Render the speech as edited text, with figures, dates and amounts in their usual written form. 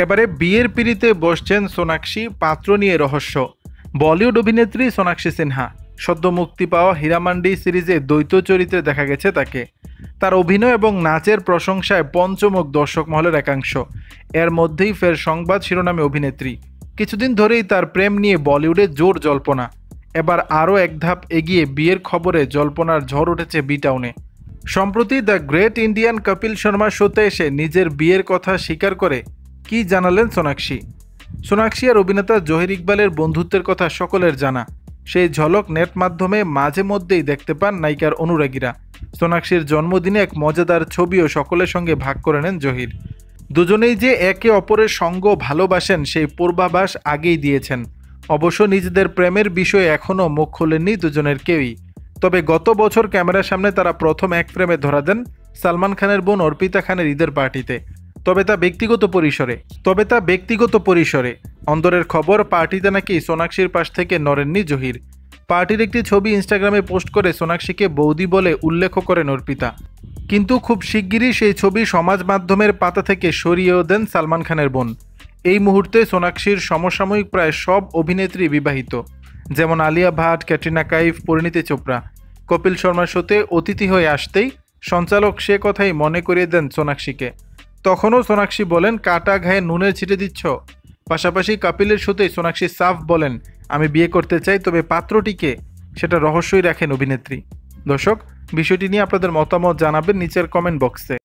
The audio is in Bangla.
এবারে বিয়ের পিঁড়িতে বসছেন সোনাক্ষী, পাত্র নিয়ে রহস্য। বলিউড অভিনেত্রী সোনাক্ষী সিনহা সদ্য মুক্তি পাওয়া হীরামান্ডি সিরিজে দ্বৈত চরিত্রে দেখা গেছে তাকে। তার অভিনয় এবং নাচের প্রশংসায় পঞ্চমুখ দর্শক মহলের একাংশ। এর মধ্যেই ফের সংবাদ শিরোনামে অভিনেত্রী। কিছুদিন ধরেই তার প্রেম নিয়ে বলিউডে জোর জল্পনা। এবার আরও এক ধাপ এগিয়ে বিয়ের খবরে জল্পনার ঝড় উঠেছে বি টাউনে। সম্প্রতি the great Indian Kapil Sharma শোতে এসে নিজের বিয়ের কথা স্বীকার করে কি জানালেন সোনাক্ষী। সোনাক্ষী আর অভিনেতা জহির ইকবালের বন্ধুত্বের কথা সকলের জানা। সেই ঝলক নেট মাধ্যমে মাঝে মধ্যেই দেখতে পান নায়িকার অনুরাগীরা। সোনাক্ষীর জন্মদিনে এক মজাদার ছবিও সকলের সঙ্গে ভাগ করে নেন জহির। দুজনেই যে একে অপরের সঙ্গ ভালোবাসেন সেই পূর্বাভাস আগেই দিয়েছেন। অবশ্য নিজেদের প্রেমের বিষয়ে এখনও মুখ খোলেননি দুজনের কেউই। তবে গত বছর ক্যামেরার সামনে তারা প্রথম এক প্রেমে ধরা দেন সালমান খানের বোন অর্পিতা খানের ঈদের পার্টিতে। তবে তা ব্যক্তিগত পরিসরে। অন্দরের খবর, পার্টিতে নাকি সোনাক্ষীর পাশ থেকে নড়েননি জহির। পার্টির একটি ছবি ইনস্টাগ্রামে পোস্ট করে সোনাক্ষীকে বৌদি বলে উল্লেখ করেন অর্পিতা। কিন্তু খুব শিগগিরই সেই ছবি সমাজ মাধ্যমের পাতা থেকে সরিয়েও দেন সালমান খানের বোন। এই মুহূর্তে সোনাক্ষীর সমসাময়িক প্রায় সব অভিনেত্রী বিবাহিত, যেমন আলিয়া ভাট, ক্যাটরিনা কাইফ, পরিণীতি চোপড়া। কপিল শর্মার শোতে অতিথি হয়ে আসতেই সঞ্চালক সে কথাই মনে করিয়ে দেন সোনাক্ষীকে। তখনও সোনাক্ষী বলেন, কাটা ঘায়ে নুনের ছিটে দিচ্ছ। পাশাপাশি কপিলের শোতেই সোনাক্ষী সাফ বলেন, আমি বিয়ে করতে চাই, তবে পাত্রটিকে সেটা রহস্যই রাখেন অভিনেত্রী। দর্শক, বিষয়টি নিয়ে আপনাদের মতামত জানাবেন নিচের কমেন্ট বক্সে।